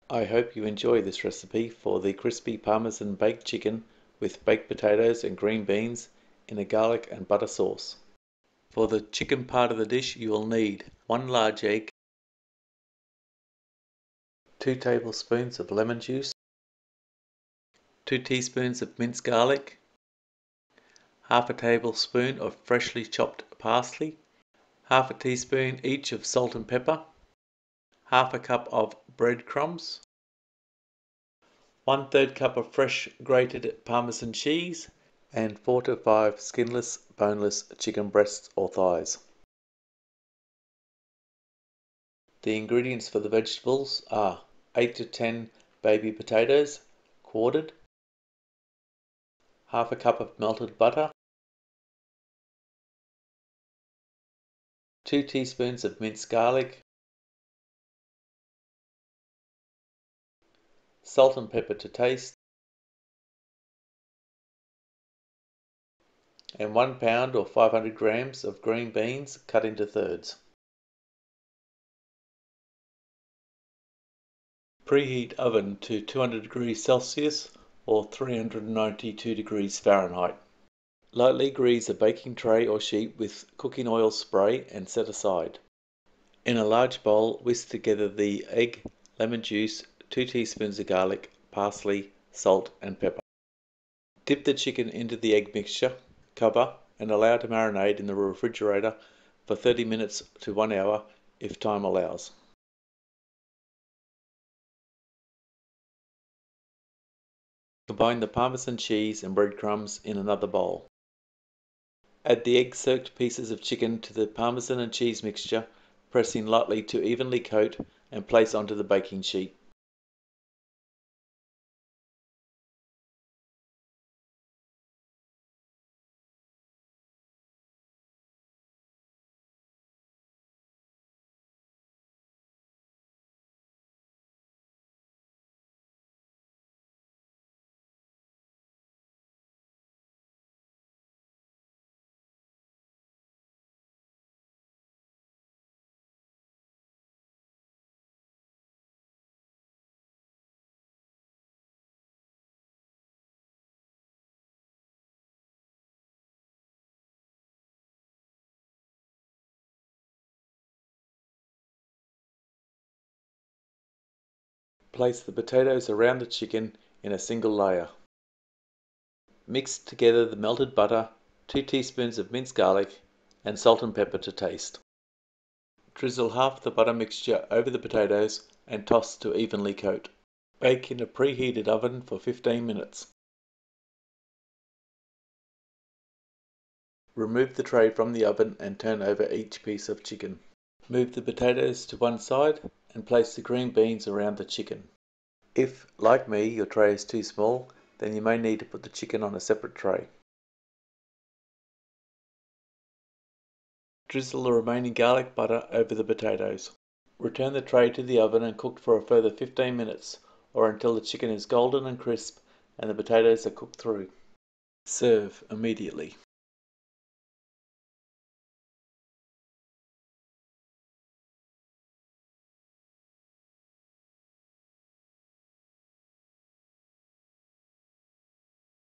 I hope you enjoy this recipe for the crispy Parmesan baked chicken with baked potatoes and green beans in a garlic and butter sauce. For the chicken part of the dish you will need 1 large egg, 2 tablespoons of lemon juice, 2 teaspoons of minced garlic, half a tablespoon of freshly chopped parsley, half a teaspoon each of salt and pepper, half a cup of breadcrumbs, 1/3 cup of fresh grated Parmesan cheese, and 4 to 5 skinless, boneless chicken breasts or thighs. The ingredients for the vegetables are 8 to 10 baby potatoes, quartered, half a cup of melted butter, 2 teaspoons of minced garlic, salt and pepper to taste, and 1 pound or 500 grams of green beans cut into thirds. Preheat oven to 200 degrees Celsius or 392 degrees Fahrenheit. Lightly grease a baking tray or sheet with cooking oil spray and set aside. In a large bowl, whisk together the egg, lemon juice, 2 teaspoons of garlic, parsley, salt and pepper. Dip the chicken into the egg mixture, cover and allow to marinate in the refrigerator for 30 minutes to 1 hour if time allows. Combine the Parmesan cheese and breadcrumbs in another bowl. Add the egg-soaked pieces of chicken to the Parmesan and cheese mixture, pressing lightly to evenly coat and place onto the baking sheet. Place the potatoes around the chicken in a single layer. Mix together the melted butter, 2 teaspoons of minced garlic, and salt and pepper to taste. Drizzle half the butter mixture over the potatoes and toss to evenly coat. Bake in a preheated oven for 15 minutes. Remove the tray from the oven and turn over each piece of chicken. Move the potatoes to one side and place the green beans around the chicken. If, like me, your tray is too small, then you may need to put the chicken on a separate tray. Drizzle the remaining garlic butter over the potatoes. Return the tray to the oven and cook for a further 15 minutes or until the chicken is golden and crisp and the potatoes are cooked through. Serve immediately.